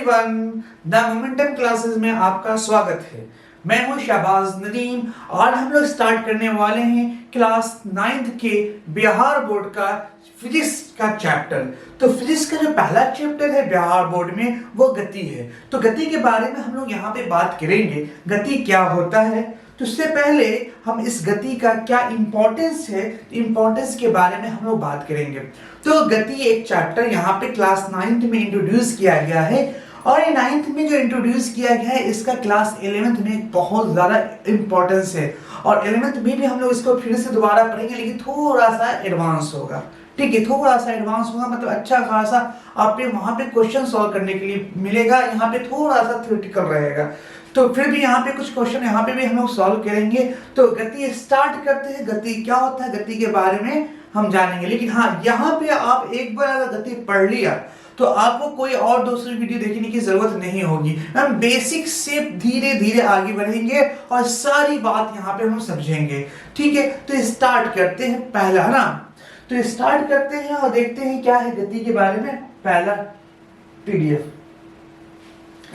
The momentum classes में आपका स्वागत है। मैं हूं शहबाज नदीम और हम लोग स्टार्ट करने वाले हैं क्लास 9th के बिहार बोर्ड का फिजिक्स का चैप्टर। तो फिजिक्स का जो पहला चैप्टर है बिहार बोर्ड में वो गति है। तो गति के बारे में हम लोग यहाँ पे बात करेंगे, गति क्या होता है। तो उससे पहले हम इस गति का क्या इंपॉर्टेंस है, इंपॉर्टेंस के बारे में हम लोग बात करेंगे। तो गति एक चैप्टर यहाँ पे क्लास 9th में इंट्रोड्यूस किया गया है और ये 9th में जो इंट्रोड्यूस किया गया है इसका क्लास 11th में बहुत ज़्यादा इंपॉर्टेंस है और 11th में भी हम लोग इसको फिर से दोबारा पढ़ेंगे, लेकिन थोड़ा सा एडवांस होगा। ठीक है, थोड़ा सा एडवांस होगा, मतलब अच्छा खासा आप पे वहाँ पे क्वेश्चन सॉल्व करने के लिए मिलेगा। यहाँ पे थोड़ा सा थ्योरेटिकल रहेगा, तो फिर भी यहाँ पे कुछ क्वेश्चन यहाँ पे भी हम लोग सॉल्व करेंगे। तो गति स्टार्ट करते हैं। गति क्या होता है, गति के बारे में हम जानेंगे। लेकिन हाँ, यहाँ पे आप एक बार अगर गति पढ़ लिया तो आपको कोई और दूसरी वीडियो देखने की जरूरत नहीं होगी। हम बेसिक से धीरे धीरे आगे बढ़ेंगे और सारी बात यहाँ पे हम समझेंगे। ठीक है, तो स्टार्ट करते हैं पहला, है ना। तो स्टार्ट करते हैं और देखते हैं क्या है गति के बारे में पहला पीडीएफ।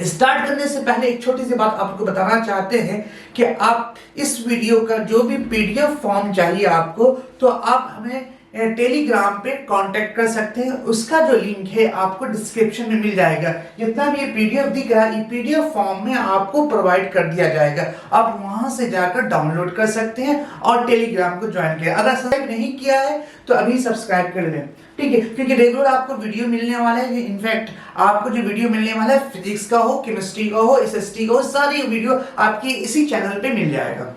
स्टार्ट करने से पहले एक छोटी सी बात आपको बताना चाहते हैं कि आप इस वीडियो का जो भी पीडीएफ फॉर्म चाहिए आपको, तो आप हमें टेलीग्राम पे कांटेक्ट कर सकते हैं। उसका जो लिंक है आपको डिस्क्रिप्शन में मिल जाएगा। जितना भी ये पीडीएफ दिख रहा है, ये पीडीएफ फॉर्म में आपको प्रोवाइड कर दिया जाएगा। आप वहां से जाकर डाउनलोड कर सकते हैं और टेलीग्राम को ज्वाइन किया। अगर सब्सक्राइब नहीं किया है तो अभी सब्सक्राइब कर लें, ठीक है, क्योंकि रेगुलर आपको वीडियो मिलने वाला है। इनफैक्ट आपको जो वीडियो मिलने वाला है फिजिक्स का हो, केमिस्ट्री का हो, एसएसटी का हो, सारी वीडियो आपके इसी चैनल पे मिल जाएगा।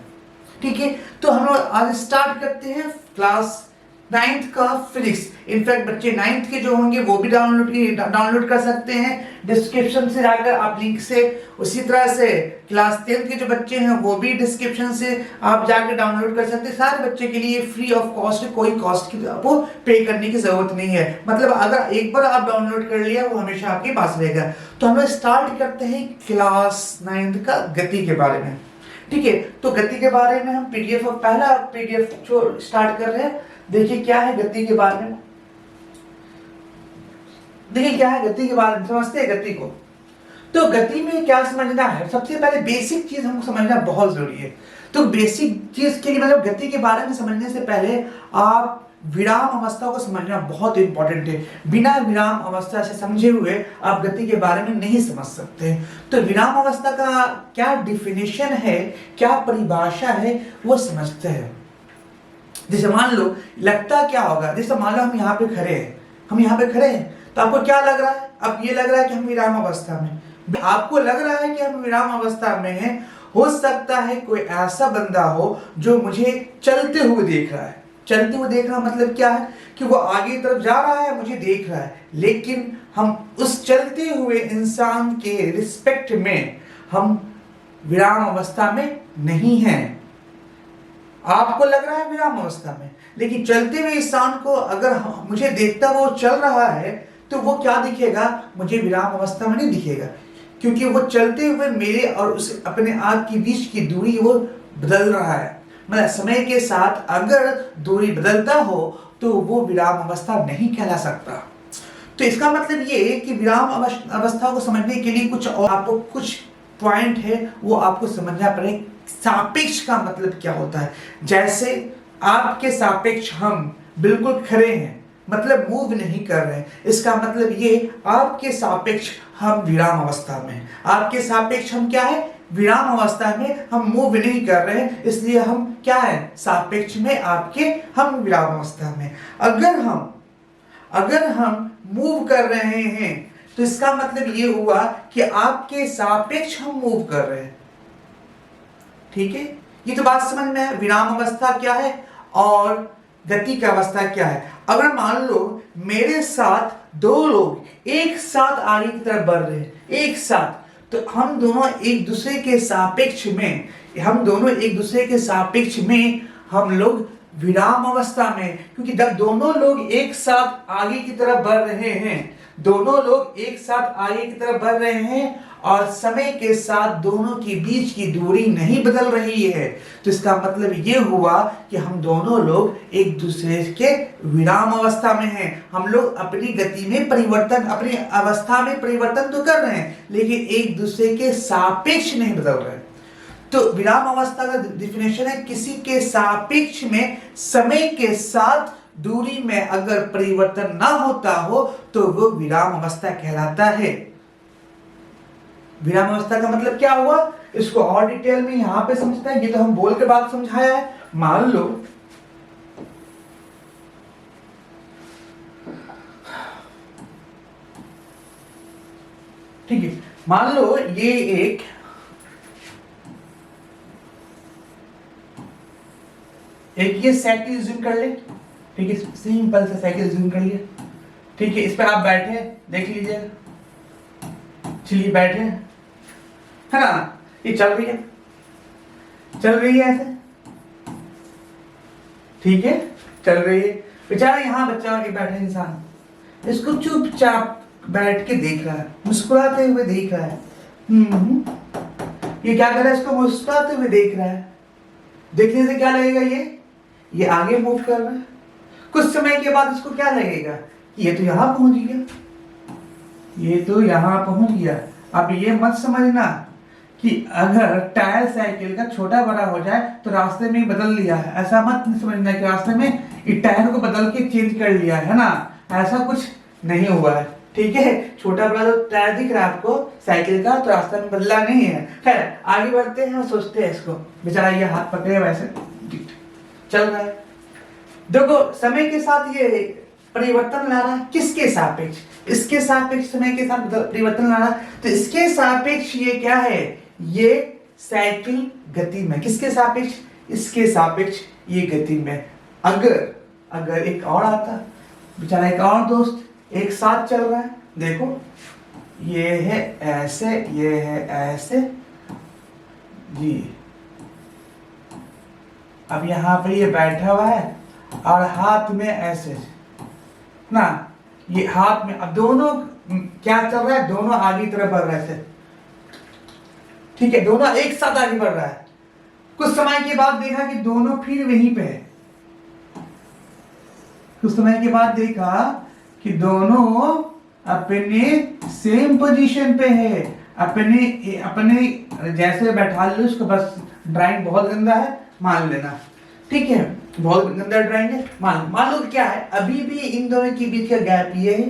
ठीक है, तो हम लोग आज स्टार्ट करते हैं क्लास 9th का फिजिक्स। इनफैक्ट बच्चे 9th के जो होंगे वो भी डाउनलोड कर सकते हैं डिस्क्रिप्शन से जाकर आप लिंक से। उसी तरह से क्लास 10th के जो बच्चे हैं वो भी डिस्क्रिप्शन से आप जाकर डाउनलोड कर सकते हैं। सारे बच्चे के लिए फ्री ऑफ कॉस्ट, कोई कॉस्ट की आपको पे करने की जरूरत नहीं है। मतलब अगर एक बार आप डाउनलोड कर लिया वो हमेशा आपके पास रहेगा। तो हम लोग स्टार्ट करते हैं क्लास 9th का गति के बारे में। ठीक है, तो गति के बारे में हम पीडीएफ पहला पीडीएफ जो स्टार्ट कर रहे हैं। देखिए क्या है गति के बारे में, देखिए क्या है गति के बारे में, समझते हैं गति को। तो गति में क्या समझना है, सबसे पहले बेसिक चीज हमको समझना बहुत जरूरी है। तो बेसिक चीज के लिए मतलब गति के बारे में समझने से पहले आप विराम अवस्था को समझना बहुत इंपॉर्टेंट है। बिना विराम अवस्था से समझे हुए आप गति के बारे में नहीं समझ सकते। तो विराम अवस्था का क्या डिफिनेशन है, क्या परिभाषा है, वो समझते हैं। जैसे मान लो लगता क्या होगा, जैसे मान लो हम यहाँ पे खड़े हैं, हम यहाँ पे खड़े हैं, तो आपको क्या लग रहा है? अब ये लग रहा है कि हम विराम अवस्था में, आपको लग रहा है कि हम विराम अवस्था में हैं। हो सकता है कोई ऐसा बंदा हो जो मुझे चलते हुए देख रहा है। चलते हुए देख रहा मतलब क्या है कि वो आगे की तरफ जा रहा है, मुझे देख रहा है, लेकिन हम उस चलते हुए इंसान के रिस्पेक्ट में हम विराम अवस्था में नहीं हैं। आपको लग रहा है विराम अवस्था में, लेकिन चलते हुए इंसान को अगर मुझे देखता वो चल रहा है तो वो क्या दिखेगा, मुझे विराम अवस्था में नहीं दिखेगा, क्योंकि वो चलते हुए मेरे और उस अपने आप के बीच की दूरी वो बदल रहा है। मतलब समय के साथ अगर दूरी बदलता हो तो वो विराम अवस्था नहीं कहला सकता। तो इसका मतलब ये कि विराम अवस्था को समझने के लिए कुछ और आपको कुछ पॉइंट है वो आपको समझना पड़ेगा। सापेक्ष का मतलब क्या होता है, जैसे आपके सापेक्ष हम बिल्कुल खड़े हैं, मतलब मूव नहीं कर रहे हैं, इसका मतलब ये आपके सापेक्ष हम विराम अवस्था में हैं। आपके सापेक्ष हम क्या है, विराम अवस्था में, हम मूव नहीं कर रहे हैं, इसलिए हम क्या है, सापेक्ष में आपके हम विराम अवस्था में। अगर हम मूव कर रहे हैं तो इसका मतलब ये हुआ कि आपके सापेक्ष हम मूव कर रहे हैं। ठीक है, ये तो बात समझ में है। विराम अवस्था क्या है और गति की अवस्था क्या है। अगर मान लो मेरे साथ दो लोग एक साथ आगे की तरफ बढ़ रहे हैं, एक साथ, तो हम दोनों एक दूसरे के सापेक्ष में हम लोग विराम अवस्था में, क्योंकि जब दोनों लोग एक साथ आगे की तरफ बढ़ रहे हैं दोनों लोग एक साथ आगे की तरफ बढ़ रहे हैं और समय के साथ दोनों के बीच की दूरी नहीं बदल रही है, तो इसका मतलब ये हुआ कि हम दोनों लोग एक दूसरे के विराम अवस्था में हैं। हम लोग अपनी गति में परिवर्तन, अपनी अवस्था में परिवर्तन तो कर रहे हैं, लेकिन एक दूसरे के सापेक्ष नहीं बदल रहे। तो विराम अवस्था का डिफिनेशन है किसी के सापेक्ष में समय के साथ दूरी में अगर परिवर्तन ना होता हो तो वो विराम अवस्था कहलाता है। विराम अवस्था का मतलब क्या हुआ, इसको और डिटेल में यहां पे समझते हैं। ये तो हम बोल के बात समझाया है। मान लो ठीक है, मान लो ये एक ये साइकिल जूम कर ले, ठीक है, सिंपल सा साइकिल जूम कर लिया, ठीक है। इस पर आप बैठे देख लीजिएगा, चलिए बैठे है ना, ये चल रही है ऐसे, ठीक है, चल रही है। बेचारा यहाँ बच्चा के बैठे इंसान इसको चुपचाप बैठ के देख रहा है, मुस्कुराते हुए देख रहा है। ये क्या कर रहा है, इसको मुस्कुराते हुए देख रहा है। देखने से क्या लगेगा, ये आगे मूव कर रहा है। कुछ समय के बाद इसको क्या लगेगा, ये तो यहां पहुंच गया, अब ये मत समझना कि अगर टायर साइकिल का छोटा बड़ा हो जाए तो रास्ते में ही बदल लिया है, ऐसा मत समझना कि रास्ते में ये टायर को बदल के चेंज कर लिया है ना, ऐसा कुछ नहीं हुआ है, ठीक है। छोटा बड़ा जो टायर दिख रहा है आपको साइकिल का, तो रास्ते में बदला नहीं है। खैर आगे बढ़ते हैं और सोचते हैं इसको, बेचारा ये हाथ पकड़े वैसे चल रहा है। देखो समय के साथ ये परिवर्तन ला रहा है, किसके सापेक्ष, इसके सापेक्ष समय के साथ परिवर्तन ला रहा है। तो इसके सापेक्ष ये क्या है, ये साइकिल गति में, किसके सापेक्ष, इसके सापेक्ष ये गति में। अगर एक और आता, बेचारा एक और दोस्त एक साथ चल रहा है, देखो ये है ऐसे, ये है ऐसे जी। अब यहाँ पे ये बैठा हुआ है और हाथ में ऐसे ना, ये हाथ में, अब दोनों क्या चल रहा है, दोनों आगे की तरफ बढ़ रहे थे, ठीक है, दोनों एक साथ आगे बढ़ रहा है। कुछ समय के बाद देखा कि दोनों फिर वहीं पे है, कुछ समय के बाद देखा कि दोनों अपने सेम पोजीशन पे है, अपने जैसे बैठा लो उसको, बस ड्राइंग बहुत गंदा है मान लेना, ठीक है, बहुत गंदा ड्राइंग है मान लो क्या है, अभी भी इन दोनों के बीच का गैप ये है,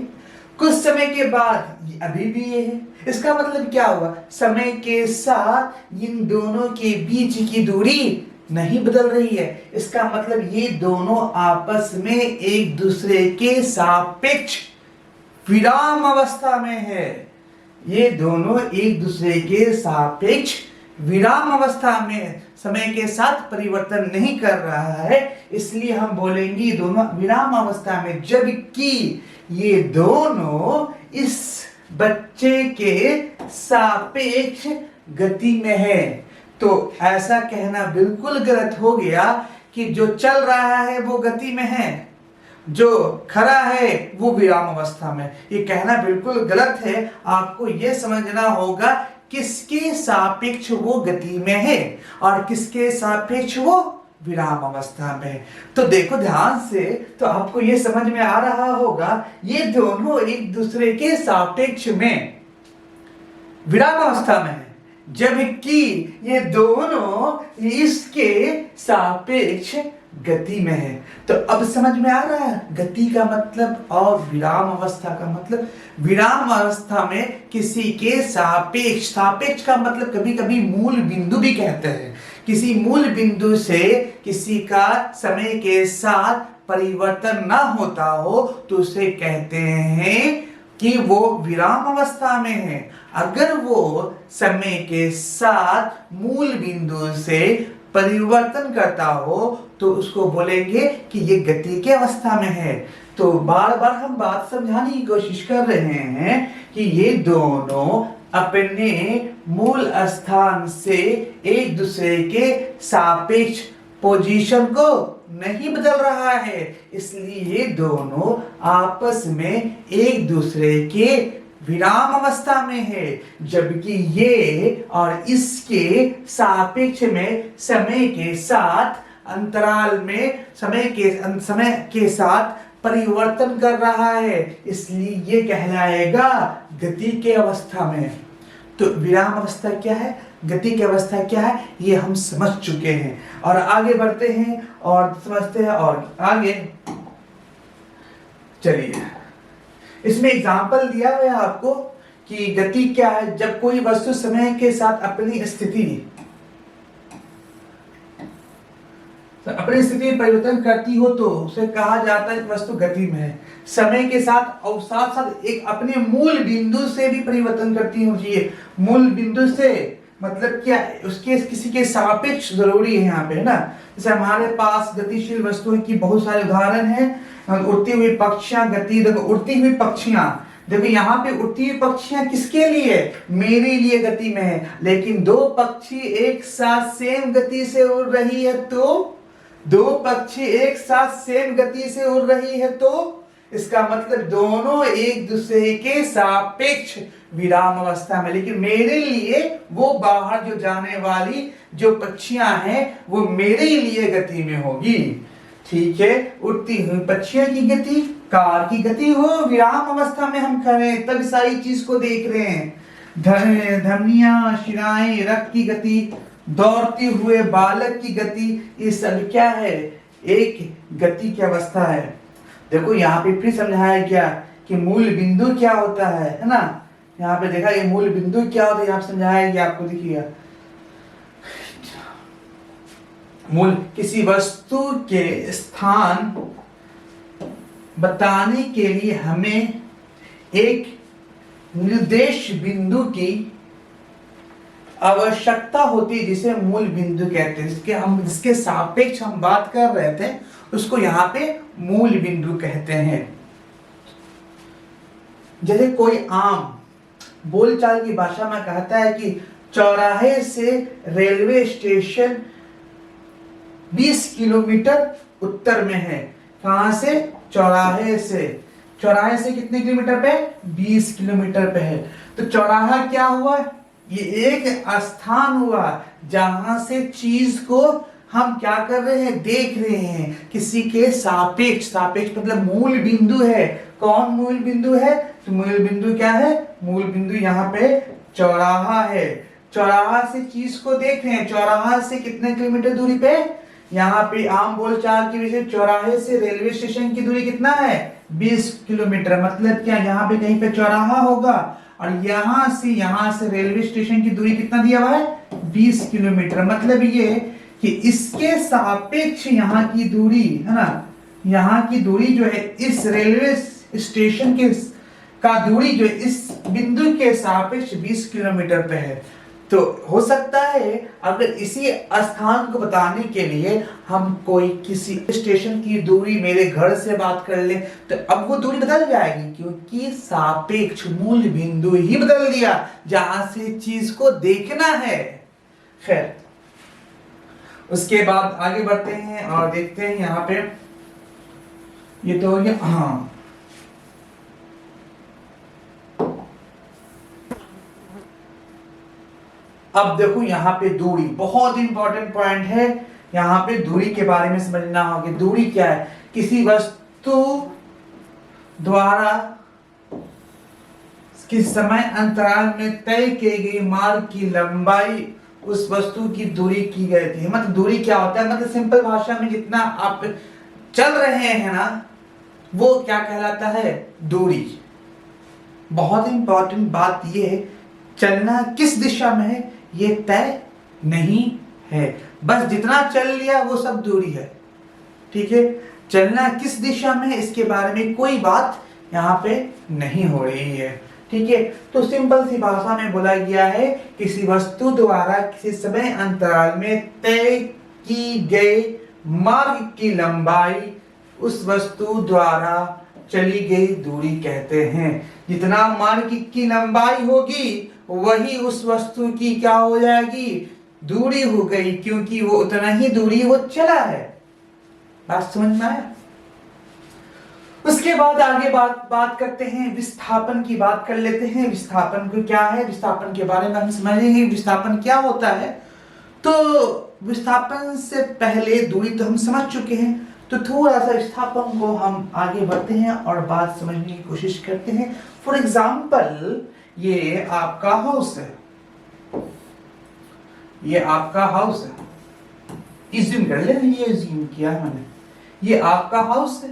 कुछ समय के बाद अभी भी ये है। इसका मतलब क्या हुआ, समय के साथ इन दोनों के बीच की दूरी नहीं बदल रही है। इसका मतलब ये दोनों आपस में एक दूसरे के सापेक्ष विराम अवस्था में है, ये दोनों एक दूसरे के सापेक्ष विराम अवस्था में समय के साथ परिवर्तन नहीं कर रहा है, इसलिए हम बोलेंगे दोनों विराम अवस्था में, जबकि ये दोनों इस बच्चे के सापेक्ष गति में है। तो ऐसा कहना बिल्कुल गलत हो गया कि जो चल रहा है वो गति में है, जो खड़ा है वो विराम अवस्था में, ये कहना बिल्कुल गलत है। आपको ये समझना होगा किसके सापेक्ष वो गति में है और किसके सापेक्ष वो विराम अवस्था में। तो देखो ध्यान से, तो आपको ये समझ में आ रहा होगा ये दोनों एक दूसरे के सापेक्ष में विराम अवस्था में है, जबकि ये दोनों इसके सापेक्ष गति में है। तो अब समझ में आ रहा है गति का मतलब और विराम अवस्था का मतलब। विराम अवस्था में किसी के सापेक्ष, सापेक्ष का मतलब कभी कभी मूल बिंदु भी कहते हैं, किसी मूल बिंदु से किसी का समय के साथ परिवर्तन ना होता हो तो उसे कहते हैं कि वो विराम अवस्था में है। अगर वो समय के साथ मूल बिंदु से परिवर्तन करता हो तो उसको बोलेंगे कि ये गति के अवस्था में है। तो बार बार हम बात समझाने की कोशिश कर रहे हैं कि ये दोनों अपने मूल स्थान से एक दूसरे के सापेक्ष पोजीशन को नहीं बदल रहा है, इसलिए ये दोनों आपस में एक दूसरे के विराम अवस्था में है, जबकि ये और इसके सापेक्ष में समय के साथ अंतराल में समय के साथ परिवर्तन कर रहा है, इसलिए ये कहलाएगा गति के अवस्था में। तो विराम अवस्था क्या है, गति की अवस्था क्या है, ये हम समझ चुके हैं। और आगे बढ़ते हैं और समझते हैं और आगे चलिए। इसमें एग्जाम्पल दिया हुआ है आपको कि गति क्या है। जब कोई वस्तु समय के साथ अपनी स्थिति परिवर्तन करती हो तो उसे कहा जाता है कि वस्तु गति में है। समय के साथ और साथ साथ एक अपने मूल बिंदु से भी परिवर्तन करती होनी चाहिए। मूल बिंदु से मतलब क्या, उसके किसी के सापेक्ष जरूरी है यहाँ पे, है ना। जैसे हमारे पास गतिशील वस्तुओं की बहुत सारे उदाहरण हैं। उड़ती हुई पक्षियां, गति देखो, उड़ती हुई पक्षियां देखो, यहाँ पे उड़ती हुई पक्षियां किसके लिए, मेरे लिए गति में है। लेकिन दो पक्षी एक साथ सेम गति से उड़ रही है तो, दो पक्षी एक साथ सेम गति से उड़ रही है तो इसका मतलब दोनों एक दूसरे के सापेक्ष विराम अवस्था में। लेकिन मेरे लिए वो बाहर जो जाने वाली जो पक्षियां हैं वो मेरे लिए गति में होगी। ठीक है, उड़ती हुई पक्षियों की गति, कार की गति, वो विराम अवस्था में हम करें तब सारी चीज को देख रहे हैं। धमनियां, शिराएं, रक्त की गति, दौड़ते हुए बालक की गति, ये सब क्या है, एक गति की अवस्था है। देखो यहाँ पे फिर समझाया गया कि मूल बिंदु क्या होता है ना। यहाँ पे देखा ये मूल बिंदु क्या होता है, यहाँ समझाया गया आपको, देखिएगा। मूल किसी वस्तु के स्थान बताने के लिए हमें एक निर्देश बिंदु की आवश्यकता होती है, जिसे मूल बिंदु कहते हैं। जिसके सापेक्ष हम बात कर रहे थे उसको यहाँ पे मूल बिंदु कहते हैं। जैसे कोई आम बोलचाल की भाषा में कहता है कि चौराहे से रेलवे स्टेशन 20 किलोमीटर उत्तर में है। कहां से, चौराहे से। चौराहे से कितने किलोमीटर पे, 20 किलोमीटर पे है। तो चौराहा क्या हुआ, ये एक स्थान हुआ जहां से चीज को हम क्या कर रहे हैं, देख रहे हैं, किसी के सापेक्ष। सापेक्ष मतलब मूल बिंदु है। कौन मूल बिंदु है, तो मूल बिंदु क्या है, मूल बिंदु यहाँ पे चौराहा है। चौराहा से चीज को देख रहे हैं। चौराहा से कितने किलोमीटर दूरी पे, यहाँ पे आम बोलचाल की वजह से चौराहे से रेलवे स्टेशन की दूरी कितना है, 20 किलोमीटर। मतलब क्या, यहाँ पे कहीं पे चौराहा होगा और यहाँ से रेलवे स्टेशन की दूरी कितना दिया हुआ है, 20 किलोमीटर। मतलब ये कि इसके सापेक्ष यहाँ की दूरी है ना, यहाँ की दूरी जो है इस रेलवे स्टेशन के का दूरी जो इस बिंदु के सापेक्ष 20 किलोमीटर पे है। तो हो सकता है अगर इसी स्थान को बताने के लिए हम कोई किसी स्टेशन की दूरी मेरे घर से बात कर ले तो अब वो दूरी बदल जाएगी, क्योंकि सापेक्ष मूल बिंदु ही बदल दिया जहां से चीज को देखना है। खैर, उसके बाद आगे बढ़ते हैं और देखते हैं यहाँ पे, ये तो हो गया। हाँ, अब देखो यहाँ पे दूरी बहुत इंपॉर्टेंट पॉइंट है। यहाँ पे दूरी के बारे में समझना होगा। दूरी क्या है, किसी वस्तु द्वारा किस समय अंतराल में तय की गई मार्ग की लंबाई उस वस्तु की दूरी की गई थी। मतलब दूरी क्या होता है, मतलब सिंपल भाषा में जितना आप चल रहे हैं ना वो क्या कहलाता है, दूरी। बहुत इंपॉर्टेंट बात यह है, चलना किस दिशा में है ये तय नहीं है, बस जितना चल लिया वो सब दूरी है। ठीक है, चलना किस दिशा में है इसके बारे में कोई बात यहाँ पे नहीं हो रही है। ठीक है, तो सिंपल सी भाषा में बोला गया है, किसी वस्तु द्वारा किसी समय अंतराल में तय की गई मार्ग की लंबाई उस वस्तु द्वारा चली गई दूरी कहते हैं। जितना मार्ग की लंबाई होगी वही उस वस्तु की क्या हो जाएगी, दूरी हो गई, क्योंकि वो उतना ही दूरी वो चला है। बात समझ में आया? उसके बाद आगे बात करते हैं, विस्थापन की बात कर लेते हैं। विस्थापन को क्या है, विस्थापन के बारे में हम समझेंगे विस्थापन क्या होता है। तो विस्थापन से पहले दूरी तो हम समझ चुके हैं, तो थोड़ा सा विस्थापन को हम आगे बढ़ते हैं और बात समझने की कोशिश करते हैं। फॉर एग्जाम्पल, ये आपका हाउस है, ये आपका हाउस है, इज्यूम कर ले, ये इज्यूम किया है मैंने, ये आपका हाउस है,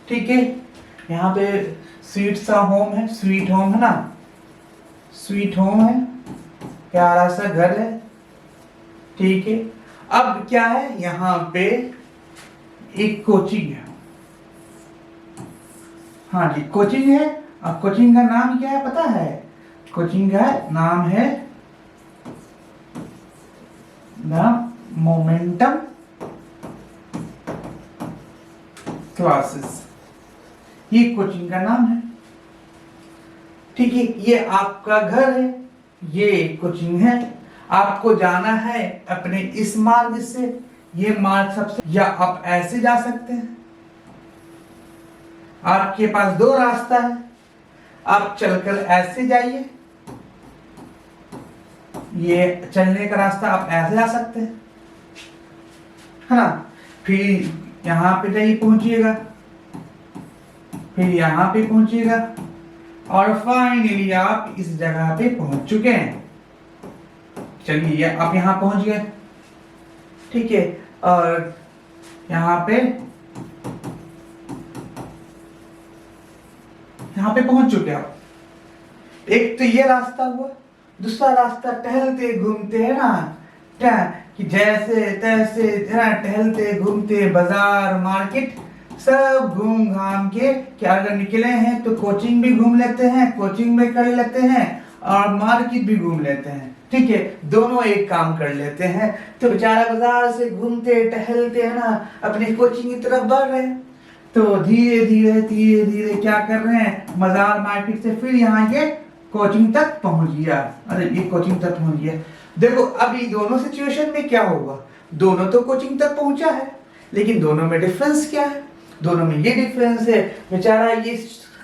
ठीक है। यहाँ पे स्वीट सा होम है, स्वीट होम है ना, स्वीट होम है, प्यारा सा घर है, ठीक है। अब क्या है, यहाँ पे एक कोचिंग है, हाँ जी कोचिंग है। अब कोचिंग का नाम क्या है पता है? कोचिंग का नाम है द मोमेंटम क्लासेस, ये कोचिंग का नाम है, ठीक है। ये आपका घर है, ये कोचिंग है। आपको जाना है अपने इस मार्ग से, ये मार्ग सबसे, या आप ऐसे जा सकते हैं, आपके पास दो रास्ता है। आप चलकर ऐसे जाइए, ये चलने का रास्ता आप ऐसे जा सकते हैं, है ना। फिर यहां पे जाइए, पहुंचिएगा, फिर यहां पे पहुंचिएगा और फाइनली आप इस जगह पे पहुंच चुके हैं। चलिए आप यहां पहुंच गए, ठीक है। और यहां पे पहुंच चुके आप। एक तो ये रास्ता हुआ, दूसरा रास्ता टहलते घूमते है ना, कि जैसे तैसे टहलते घूमते बाजार मार्केट सब घूम घाम के, क्या अगर निकले हैं तो कोचिंग भी घूम लेते हैं, कोचिंग भी कर लेते हैं और मार्केट भी घूम लेते हैं, ठीक है। दोनों एक काम कर लेते हैं। तो बेचारा बाजार से घूमते टहलते है ना, अपनी कोचिंग की तरफ बढ़ रहे हैं। तो धीरे धीरे क्या कर रहे हैं, बाजार मार्केट से फिर यहाँ ये कोचिंग तक पहुंच गया। अरे ये कोचिंग तक पहुंच गया। देखो अभी दोनों सिचुएशन में क्या होगा, दोनों तो कोचिंग तक पहुंचा है, लेकिन दोनों में डिफरेंस क्या है? दोनों में ये डिफरेंस है, बेचारा ये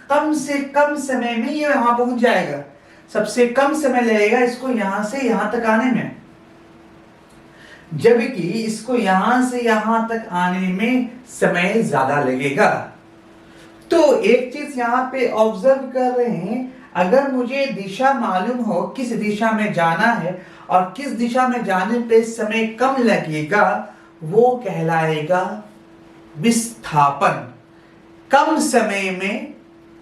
कम से कम समय में ये वहां पहुंच जाएगा, सबसे कम समय लगेगा इसको यहां से यहां तक आने में, जबकि इसको यहां से यहां तक आने में समय ज्यादा लगेगा। तो एक चीज यहां पे ऑब्जर्व कर रहे हैं, अगर मुझे दिशा मालूम हो किस दिशा में जाना है और किस दिशा में जाने पे समय कम लगेगा, वो कहलाएगा विस्थापन। कम समय में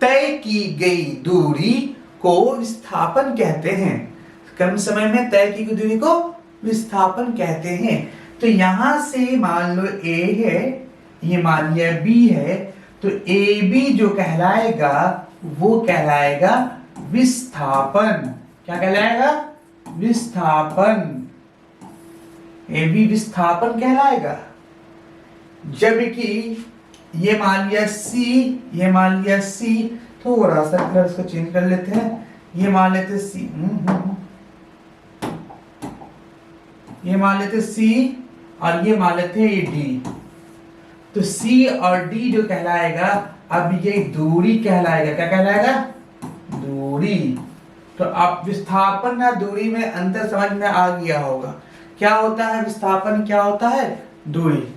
तय की गई दूरी को विस्थापन कहते हैं। कम समय में तय की गई दूरी को विस्थापन कहते हैं। तो यहां से मान लो A है, ये मान लिया B है, तो AB जो कहलाएगा वो कहलाएगा विस्थापन। क्या कहलाएगा? विस्थापन। AB विस्थापन कहलाएगा। जबकि ये मान लिया C, ये मान लिया C, थोड़ा सा कलर इसको चेंज कर लेते हैं, ये मान लेते C, ये मान लेते C और ये मान लेते हैं D। तो C और D जो कहलाएगा, अब ये दूरी कहलाएगा। क्या कहलाएगा? दूरी। तो आप विस्थापन या दूरी में अंतर समझ में आ गया होगा। क्या होता है विस्थापन, क्या होता है दूरी।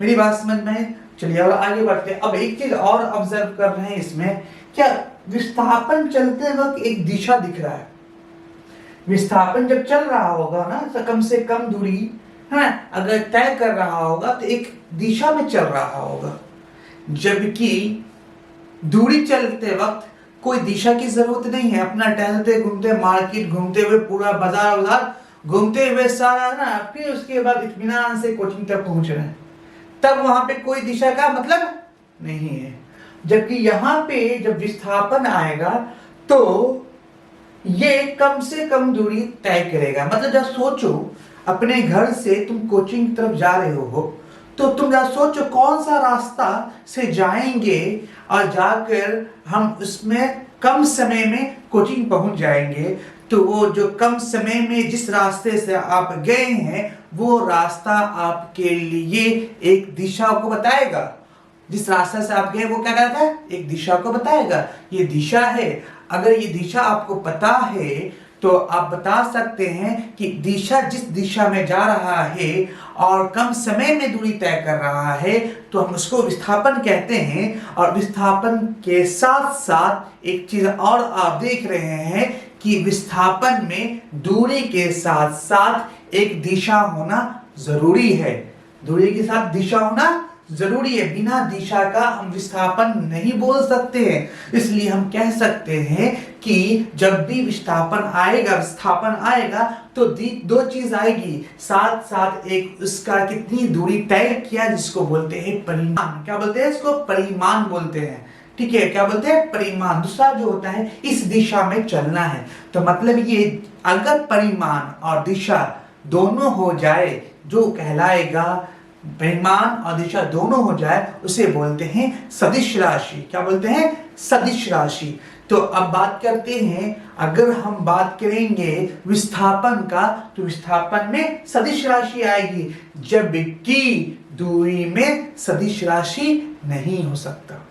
मेरी बात समझ में? चलिए और आगे बढ़ते हैं। अब एक चीज और ऑब्जर्व कर रहे हैं इसमें, क्या विस्थापन चलते वक्त एक दिशा दिख रहा है। विस्थापन जब चल रहा होगा ना, तो कम से कम दूरी है अगर तय कर रहा होगा तो एक दिशा में चल रहा होगा, जबकि दूरी चलते वक्त कोई दिशा की जरूरत नहीं है। अपना टहलते घूमते, मार्केट घूमते हुए, पूरा बाजार घूमते हुए सारा ना, फिर उसके बाद इत्मीनान से कोचिंग तक पहुंच रहे हैं, तब वहां पे कोई दिशा का मतलब नहीं है। जबकि यहां पे जब विस्थापन आएगा तो ये कम से कम दूरी तय करेगा। मतलब जब सोचो अपने घर से तुम कोचिंग की तरफ जा रहे हो, तो तुम जब सोचो कौन सा रास्ता से जाएंगे और जाकर हम उसमें कम समय में कोचिंग पहुंच जाएंगे तो वो जो कम समय में जिस रास्ते से आप गए हैं वो रास्ता आपके लिए एक दिशा को बताएगा। जिस रास्ते से आप गए वो क्या कहता है, एक दिशा को बताएगा। ये दिशा है, अगर ये दिशा आपको पता है तो आप बता सकते हैं कि दिशा जिस दिशा में जा रहा है और कम समय में दूरी तय कर रहा है तो हम उसको विस्थापन कहते हैं। और विस्थापन के साथ साथ एक चीज और आप देख रहे हैं कि विस्थापन में दूरी के साथ साथ एक दिशा होना जरूरी है। दूरी के साथ दिशा होना जरूरी है, बिना दिशा का हम विस्थापन नहीं बोल सकते हैं। इसलिए हम कह सकते हैं कि जब भी विस्थापन आएगा तो दो चीज आएगी, साथ साथ एक उसका कितनी दूरी तय किया जिसको बोलते हैं परिमाण। क्या बोलते हैं इसको, परिमाण बोलते हैं। ठीक है, क्या बोलते हैं, परिमाण। दूसरा जो होता है इस दिशा में चलना है। तो मतलब ये अगर परिमाण और दिशा दोनों हो जाए, जो कहलाएगा परिमाण और दिशा दोनों हो जाए, उसे बोलते हैं सदिश राशि। क्या बोलते हैं, सदिश राशि। तो अब बात करते हैं, अगर हम बात करेंगे विस्थापन का तो विस्थापन में सदिश राशि आएगी, जबकि दूरी में सदिश राशि नहीं हो सकता।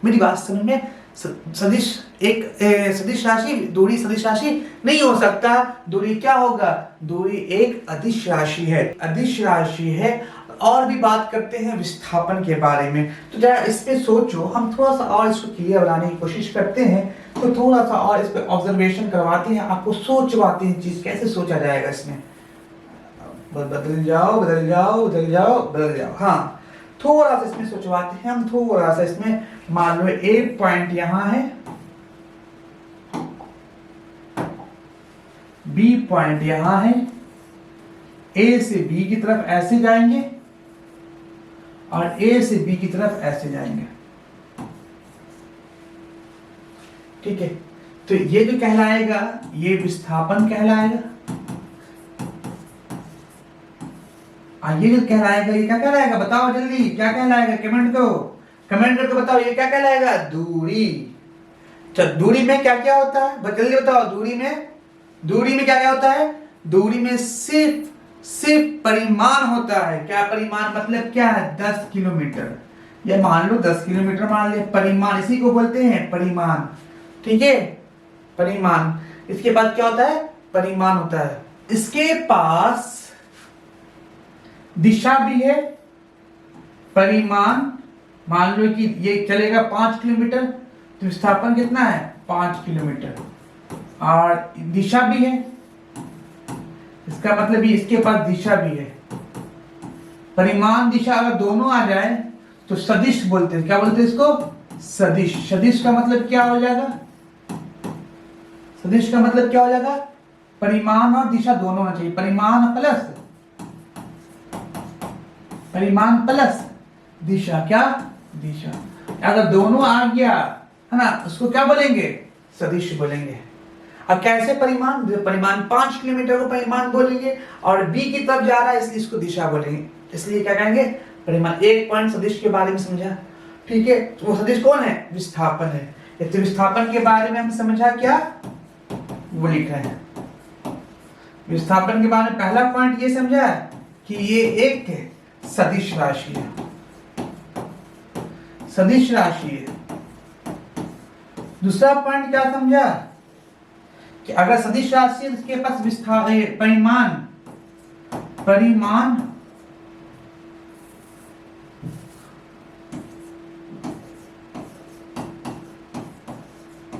मेरी बात समझ में, सदिश सदिश राशि, दूरी सदिश राशि नहीं हो सकता। दूरी क्या होगा, दूरी एक अदिश राशि है, अदिश राशि है। और भी बात करते हैं विस्थापन के बारे में, तो जरा इस पे सोचो। हम थोड़ा सा और इसको क्लियर बनाने की कोशिश करते हैं, तो थोड़ा सा और इस पे ऑब्जर्वेशन करवाते हैं, आपको सोचवाते हैं चीज कैसे सोचा जाएगा इसमें। बदल जाओ बदल जाओ बदल जाओ बदल जाओ। हाँ, थोड़ा सा इसमें सोचवाते हैं हम, थोड़ा सा इसमें। मान लो एक पॉइंट यहां है, बी पॉइंट यहां है, ए से बी की तरफ ऐसे जाएंगे और ए से बी की तरफ ऐसे जाएंगे। ठीक है, तो ये जो कहलाएगा ये विस्थापन कहलाएगा। ये जो कहलाएगा ये क्या कहलाएगा, बताओ जल्दी, क्या कहलाएगा, कमेंट करो, कमेंट करके बताओ ये क्या कहलाएगा, दूरी। चल, दूरी में क्या क्या होता है, जल्दी बताओ। दूरी में क्या क्या होता है, दूरी में सिर्फ परिमाण होता है। क्या परिमाण, मतलब क्या है, 10 किलोमीटर। ये मान लो 10 किलोमीटर मान ले, परिमाण इसी को बोलते हैं परिमाण। ठीक है, परिमाण। इसके बाद क्या होता है, परिमाण होता है। इसके पास दिशा भी है, परिमाण। मान लो कि ये चलेगा 5 किलोमीटर, तो विस्थापन कितना है, 5 किलोमीटर। और दिशा भी है, इसका मतलब ये इसके पास दिशा भी है। परिमाण दिशा अगर दोनों आ जाए तो सदिश बोलते हैं। क्या बोलते हैं इसको, सदिश। सदिश का मतलब क्या हो जाएगा, सदिश का मतलब क्या हो जाएगा, परिमाण और दिशा दोनों होना चाहिए। परिमाण प्लस दिशा, क्या, दिशा। अगर दोनों आ गया है ना, उसको क्या बोलेंगे, सदिश बोलेंगे। अब कैसे परिमाण, परिमाण 5 किलोमीटर को परिमाण बोलेंगे और बी की तरफ जा रहा है इसलिए इसको दिशा बोलेंगे। इसलिए क्या कहेंगे, परिमाण। एक पॉइंट सदिश के बारे में समझा। ठीक है, तो वो सदिश कौन है, विस्थापन है। तो विस्थापन के बारे में हम समझा, क्या वो लिख रहे हैं। विस्थापन के बारे में पहला पॉइंट ये समझा कि ये एक सदिश राशि है, सदिश राशि है। दूसरा पॉइंट क्या समझा कि अगर सदिश राशि है उसके पास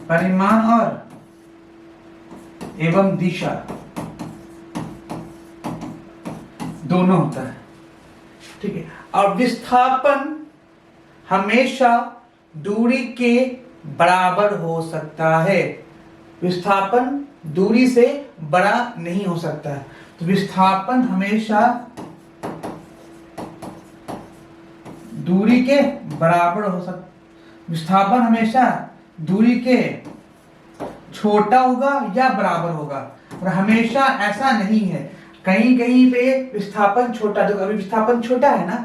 परिमाण और एवं दिशा दोनों होता है। ठीक है, और विस्थापन हमेशा दूरी के बराबर हो सकता है। विस्थापन दूरी से बड़ा नहीं हो सकता है। तो विस्थापन हमेशा दूरी के बराबर हो सकता, विस्थापन हमेशा दूरी के छोटा होगा या बराबर होगा, और हमेशा ऐसा नहीं है। कहीं कहीं पे विस्थापन छोटा, देखो अभी विस्थापन छोटा है ना,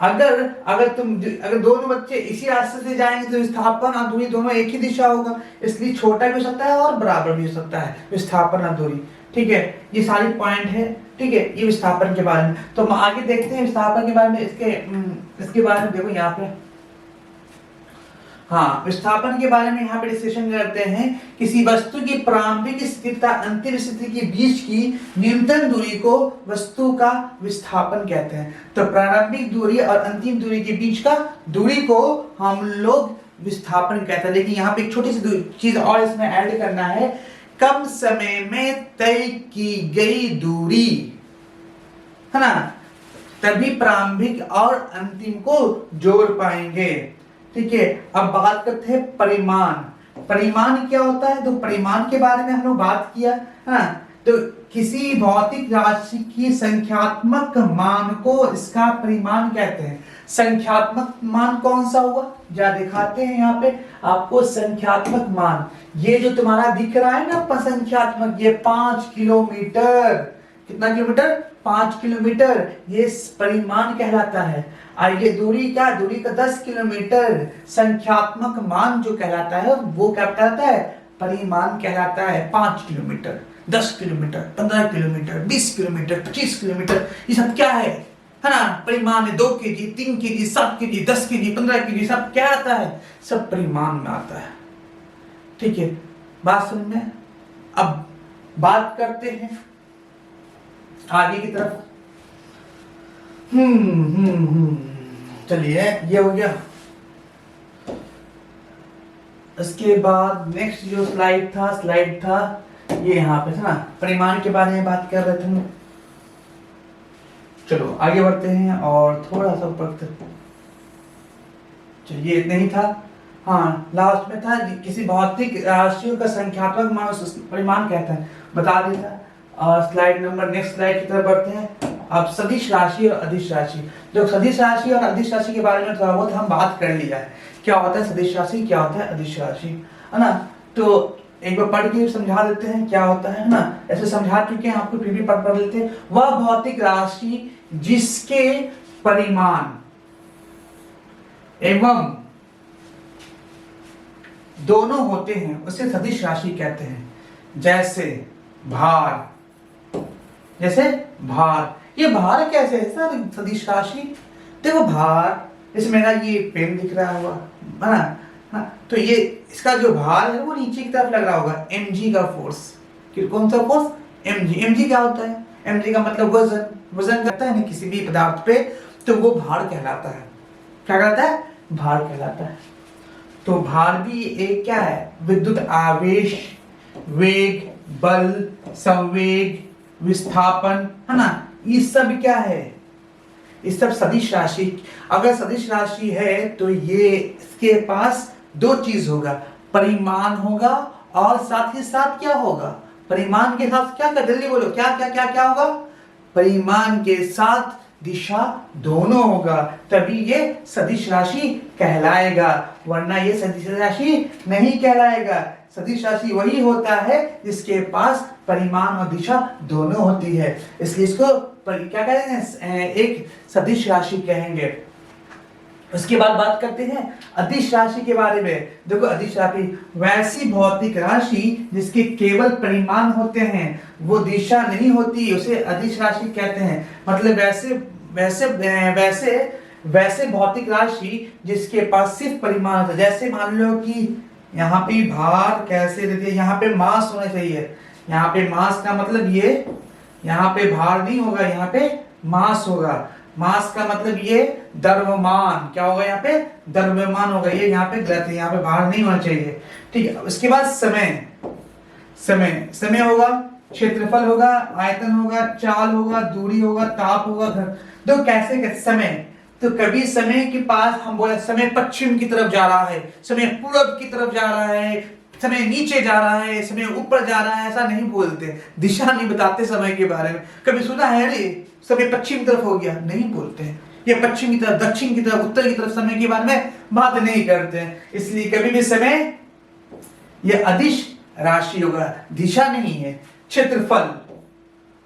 अगर दोनों बच्चे इसी रास्ते से जाएंगे तो विस्थापन और दूरी दोनों एक ही दिशा होगा, इसलिए छोटा भी हो सकता है और बराबर भी हो सकता है विस्थापन और दूरी। ठीक है, ये सारी पॉइंट है। ठीक है, ये विस्थापन के बारे में। तो हम आगे देखते हैं विस्थापन के बारे में। इसके बारे में देखो यहाँ पे, हाँ, विस्थापन के बारे में यहाँ पे डिस्कशन करते हैं। किसी वस्तु की प्रारंभिक स्थिति तथा अंतिम स्थिति के बीच की न्यूनतम दूरी को वस्तु का विस्थापन कहते हैं। तो प्रारंभिक दूरी और अंतिम दूरी के बीच का दूरी को हम लोग विस्थापन कहते हैं। लेकिन यहाँ पे एक छोटी सी चीज और इसमें ऐड करना है, कम समय में तय की गई दूरी, है ना, तभी प्रारंभिक और अंतिम को जोड़ पाएंगे। ठीक है, अब बात करते हैं परिमाण। परिमाण क्या होता है? तो परिमाण के बारे में हम लोग बात किया, है ना। तो किसी भौतिक राशि की संख्यात्मक मान को इसका परिमाण कहते हैं। संख्यात्मक मान कौन सा होगा? जा दिखाते हैं यहाँ पे आपको संख्यात्मक मान। ये जो तुम्हारा दिख रहा है ना संख्यात्मक, ये 5 किलोमीटर, कितना किलोमीटर? 5 किलोमीटर, ये परिमाण कहलाता है। और ये दूरी क्या? दूरी का 10 किलोमीटर संख्यात्मक मान जो कहलाता है वो क्या कहलाता है? परिमाण कहलाता है। 5 kilometre, 10 kilometre, 15 kilometre, 20 kilometre, 25 kilometre, ये सब क्या है ना? परिमाण है। 2 KG, 3 KG, 7 KG, 10 KG, 15 KG, सब क्या आता है? सब परिमाण में आता है। ठीक है, बात समझ में? अब बात करते हैं आगे की तरफ। चलिए, ये हो गया। इसके बाद नेक्स्ट जो स्लाइड था ये यहाँ पे था ना, परिमाण के बारे में बात कर रहे थे हम। चलो आगे बढ़ते हैं और थोड़ा सा ऊपर तक। चलिए, इतना ही था। हाँ, लास्ट में था किसी भौतिक राशियों का संख्यात्मक मान परिमाण कहता है, बता देता। और स्लाइड नंबर, नेक्स्ट स्लाइड की तरफ बढ़ते हैं। अब सदिश राशि और अदिश राशि। जो सदिश राशि और अदिश राशि के बारे में थोड़ा बहुत हम बात कर लिया है। क्या होता है सदिश राशि, क्या होता है अदिश राशि, है ना। तो एक बार पढ़ के समझा देते हैं क्या होता है ना। ऐसे समझा चुके हैं आपको, फिर भी पढ़ लेते हैं। वह भौतिक राशि जिसके परिमाण एवं दोनों होते हैं उसे सदिश राशि कहते हैं। जैसे भार, ये भार कैसे है सर सदिश राशि? देखो भार, जैसे मेरा ये पेन दिख रहा होगा, है ना, तो ये इसका जो भार है वो नीचे की तरफ लग रहा होगा, mg का फोर्स। कौन सा फोर्स? mg क्या होता है? mg का मतलब वजन करता है ना किसी भी पदार्थ पे, तो वो भार कहलाता है। क्या कहलाता है? भार कहलाता है। तो भार भी एक क्या है? विद्युत आवेश, वेग, बल, संवेग, विस्थापन, है ना, ये सब क्या है? ये सब सदिश राशि। अगर सदिश राशि है तो ये इसके पास दो चीज होगा, परिमाण होगा और साथ ही साथ क्या होगा? परिमाण के साथ क्या? जल्दी बोलो, क्या क्या क्या क्या होगा? परिमाण के साथ दिशा दोनों होगा, तभी ये सदिश राशि कहलाएगा, वरना ये सदिश राशि नहीं कहलाएगा। सदिश राशि वही होता है जिसके पास परिमाण और दिशा दोनों होती है, इसलिए इसको क्या कहेंगे? एक सदिश राशि कहेंगे। उसके बाद बात करते हैं अदिश राशि के बारे में। देखो, अदिश राशि वैसी भौतिक राशि जिसके केवल परिमाण होते हैं, वो दिशा नहीं होती, उसे अदिश राशि कहते हैं। मतलब वैसे भौतिक राशि जिसके पास सिर्फ परिमाण होता है। जैसे मान लो कि यहाँ पे भार कैसे देते हैं, यहाँ पे मास होना चाहिए। यहाँ पे मास का मतलब ये, यहाँ पे भार नहीं होगा, यहाँ पे मास होगा। मास का मतलब ये द्रव्यमान, क्या होगा? यहाँ पे द्रव्यमान होगा। ये यहाँ पे गलत है, यहाँ पे भार नहीं होना चाहिए। ठीक है, उसके बाद समय होगा, क्षेत्रफल होगा, आयतन होगा, चाल होगा, दूरी होगा, ताप होगा, तो कैसे समय? तो कभी समय के पास हम बोले समय पश्चिम की तरफ जा रहा है, समय पूर्व की तरफ जा रहा है, समय नीचे जा रहा है, समय ऊपर जा रहा है, ऐसा नहीं बोलते। दिशा नहीं बताते समय के बारे में। कभी सुना है रे समय पश्चिम की तरफ हो गया? नहीं बोलते हैं। ये पश्चिम की तरफ, दक्षिण की तरफ, उत्तर की तरफ समय के बारे में बात नहीं करते हैं। इसलिए कभी भी समय ये अदिश राशि होगा, दिशा नहीं है। क्षेत्रफल,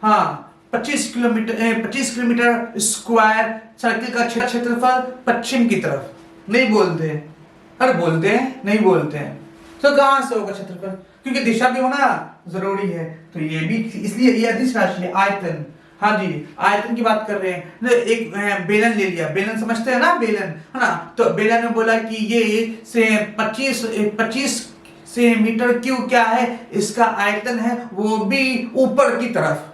हाँ, 25 किलोमीटर स्क्वायर सर्किल का क्षेत्रफल पश्चिम की तरफ। नहीं बोलते हैं, अरे बोलते हैं, नहीं बोलते हैं। तो कहां से होगा क्षेत्रफल, क्योंकि दिशा भी होना जरूरी है। तो ये भी इसलिए ये अदिश राशि है, आयतन। हाँ जी, आयतन की बात कर रहे हैं। एक बेलन ले लिया, बेलन समझते हैं ना, बेलन है ना। तो बेलन ने बोला कि ये से 25 से मीटर क्यूब क्या है, इसका आयतन है, वो भी ऊपर की तरफ।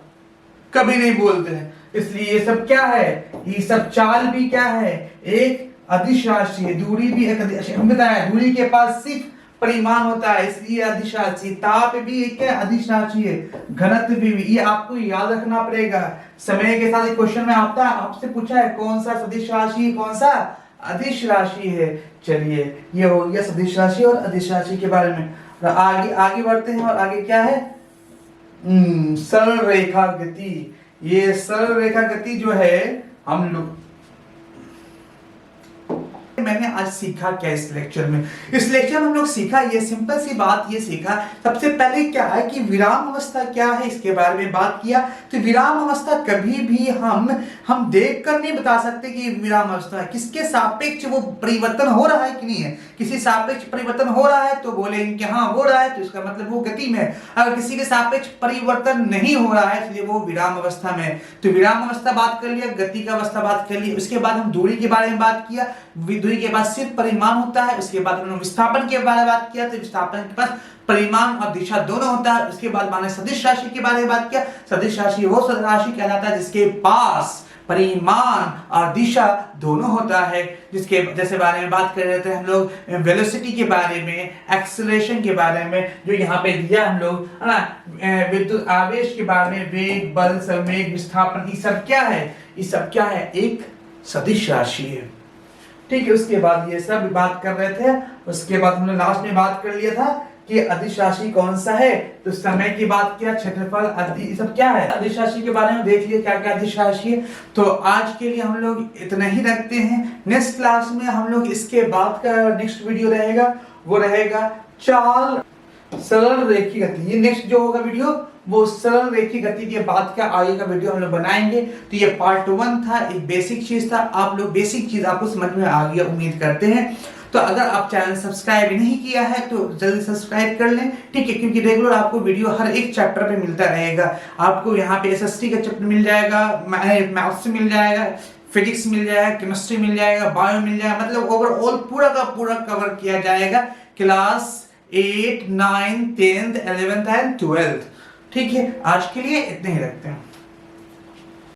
कभी नहीं बोलते हैं, इसलिए ये सब क्या है, ये सब चाल भी क्या है, एक अदिश राशि है। दूरी भी एक बताया, दूरी के पास सिर्फ परिमाण होता है, इसलिए अदिश राशि। ताप भी एक अदिश राशि है, घनत्व भी, ये आपको याद रखना पड़ेगा। समय के साथ क्वेश्चन में आता है, आपसे पूछा है कौन सा सदिश राशि, कौन सा अदिश राशि है। चलिए ये हो गया सदिश राशि और अदिश राशि के बारे में। आगे आगे बढ़ते हैं, और आगे क्या है, सरल रेखा गति। ये सरल रेखा गति जो है हम लोग मैंने आज सीखा क्या इस लेक्चर में, इस लेक्चर में हम लोग सीखा ये सिंपल सी बात, ये सीखा सबसे पहले क्या है कि विराम अवस्था क्या है, इसके बारे में बात किया। तो विराम अवस्था कभी भी हम देखकर नहीं बता सकते कि विराम अवस्था है, किसके सापेक्ष वो परिवर्तन हो रहा है कि नहीं है। किसी सापेक्ष परिवर्तन हो रहा है तो बोलेंगे कि हाँ हो रहा है, तो इसका मतलब वो गति में है। अगर किसी के सापेक्ष परिवर्तन नहीं हो रहा है, इसलिए वो विराम अवस्था में है। तो विराम अवस्था बात कर लिया, गति का अवस्था बात कर लिया। उसके बाद हम दूरी के बारे में बात किया, दूरी के बाद सिर्फ परिमाण होता है। उसके बाद हमने विस्थापन के बारे में बात किया, तो विस्थापन के पास परिमाण और दिशा दोनों होता है। उसके बाद मैंने सदिश राशि के बारे में बात किया। सदिश राशि वो राशि कहलाता है जिसके पास परिमाण और दिशा दोनों होता है, जिसके जैसे बारे में बात कर रहे थे हम लोग, वेलोसिटी के बारे में, एक्सेलरेशन के बारे में, जो यहाँ पे दिया हम लोग है ना, विद्युत आवेश के बारे में, वेग, बल, संवेग, विस्थापन, ये सब क्या है, ये सब क्या है, एक सदिश राशि है। ठीक है, उसके बाद ये सब बात कर रहे थे। उसके बाद हमने लास्ट में बात कर लिया था कि अदिश राशि कौन सा है, तो समय की बात किया, क्षेत्रफल, अदिश, सब क्या है। अदिश राशि के बारे में देख लिया क्या क्या अदिश राशि है। तो आज के लिए हम लोग इतना ही रखते हैं। नेक्स्ट क्लास में हम लोग इसके बाद का नेक्स्ट वीडियो रहेगा, वो रहेगा चाल सरल रेखी गति। ये नेक्स्ट जो होगा वीडियो, वो सरल रेखी गति के बाद का आगे का वीडियो हम लोग बनाएंगे। तो ये पार्ट 1 था, एक बेसिक चीज था। आप लोग बेसिक चीज आपको समझ में आ गया उम्मीद करते हैं। तो अगर आप चैनल सब्सक्राइब नहीं किया है तो जल्दी सब्सक्राइब कर लें, ठीक है, क्योंकि रेगुलर आपको वीडियो हर एक चैप्टर पे मिलता रहेगा। आपको यहाँ पे एसएसटी का चैप्टर मिल जाएगा, मैथ्स मिल जाएगा, फिजिक्स मिल जाएगा, केमिस्ट्री मिल जाएगा, बायो मिल जाएगा, मतलब ओवरऑल पूरा का पूरा कवर किया जाएगा class 8, 9, 10th, 11th and 12th। ठीक है, आज के लिए इतने ही रखते हैं।